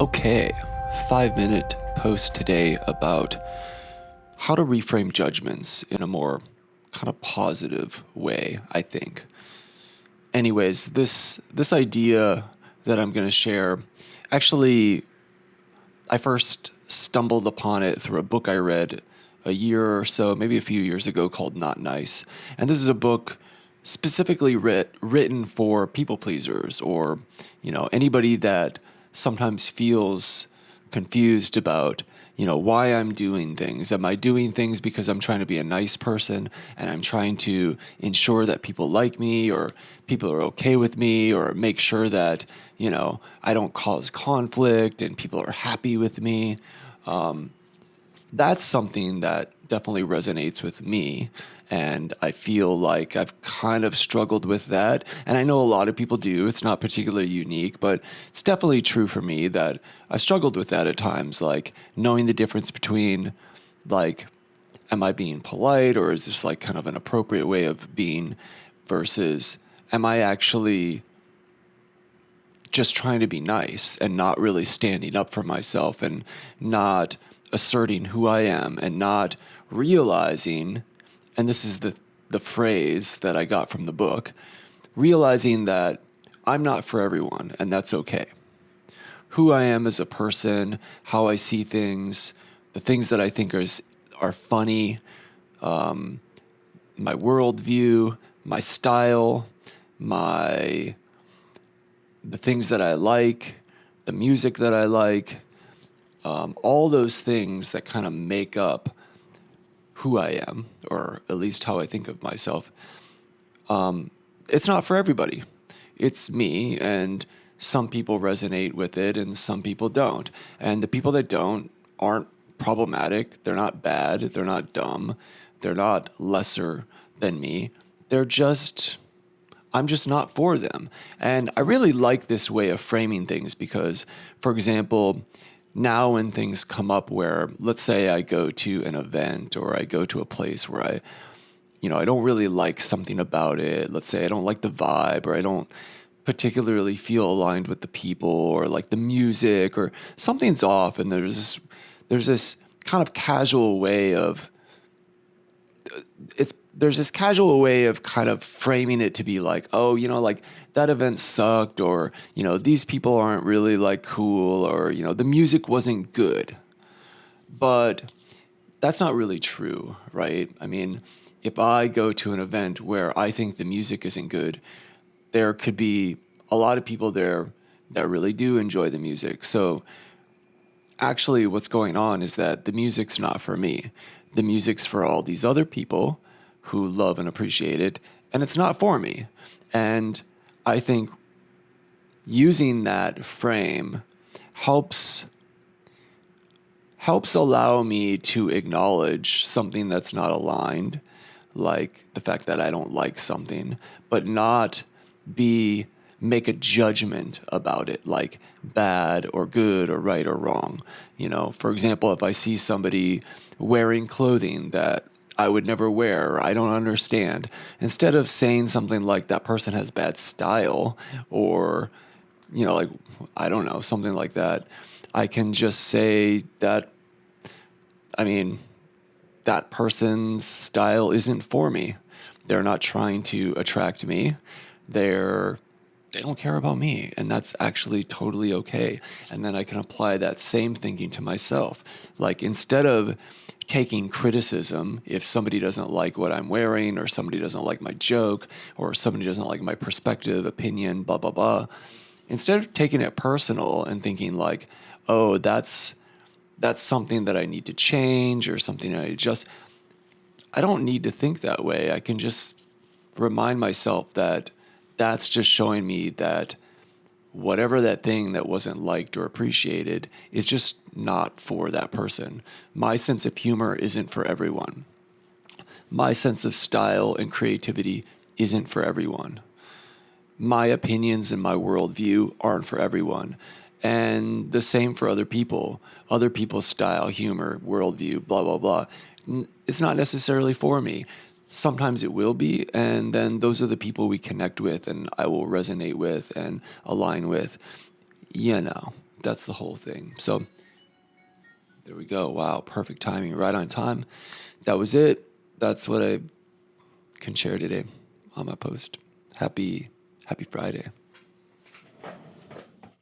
Okay, 5-minute post today about how to reframe judgments in a more kind of positive way, I think. Anyways, this idea that I'm going to share, actually, I first stumbled upon it through a book I read a year or so, maybe a few years ago, called Not Nice. And this is a book specifically written for people pleasers, or anybody that sometimes feels confused about why I'm doing things. Am I doing things because I'm trying to be a nice person and I'm trying to ensure that people like me or people are okay with me, or make sure that I don't cause conflict and people are happy with me? That's something that definitely resonates with me. And I feel like I've kind of struggled with that. And I know a lot of people do. It's not particularly unique, but it's definitely true for me that I struggled with that at times, like knowing the difference between, like, am I being polite, or is this like kind of an appropriate way of being, versus am I actually just trying to be nice and not really standing up for myself and not asserting who I am and not realizing, and this is the phrase that I got from the book, realizing that I'm not for everyone, and that's okay. Who I am as a person, how I see things, the things that I think are funny, my worldview, my style, my the things that I like, the music that I like, all those things that kind of make up who I am, or at least how I think of myself. It's not for everybody. It's me, and some people resonate with it and some people don't. And the people that don't aren't problematic. They're not bad. They're not dumb. They're not lesser than me. They're just, I'm just not for them. And I really like this way of framing things because, for example, now when things come up where, let's say I go to an event or I go to a place where I don't really like something about it. Let's say I don't like the vibe, or I don't particularly feel aligned with the people, or like the music, or something's off, and there's this kind of casual way of there's this casual way of kind of framing it to be like, oh, like that event sucked, or, these people aren't really like cool, or, the music wasn't good. But that's not really true, right? I mean, if I go to an event where I think the music isn't good, there could be a lot of people there that really do enjoy the music. So actually what's going on is that the music's not for me. The music's for all these other people who love and appreciate it, and it's not for me. And I think using that frame helps allow me to acknowledge something that's not aligned, like the fact that I don't like something, but not make a judgment about it, like bad or good or right or wrong. For example, if I see somebody wearing clothing that I would never wear, or I don't understand, instead of saying something like that person has bad style, or, like, I don't know, something like that, I can just say that, I mean, that person's style isn't for me. They're not trying to attract me. They don't care about me, and that's actually totally okay. And then I can apply that same thinking to myself. Like, instead of taking criticism, if somebody doesn't like what I'm wearing, or somebody doesn't like my joke, or somebody doesn't like my perspective, opinion, blah, blah, blah, instead of taking it personal and thinking like, oh, that's something that I need to change, or something I adjust, I don't need to think that way. I can just remind myself that that's just showing me that whatever that thing that wasn't liked or appreciated is just not for that person. My sense of humor isn't for everyone. My sense of style and creativity isn't for everyone. My opinions and my worldview aren't for everyone. And the same for other people. Other people's style, humor, worldview, blah, blah, blah. It's not necessarily for me. Sometimes it will be, and then those are the people we connect with and I will resonate with and align with. That's the whole thing. So there we go. Wow, perfect timing, right on time. That was it. That's what I can share today on my post. Happy Friday.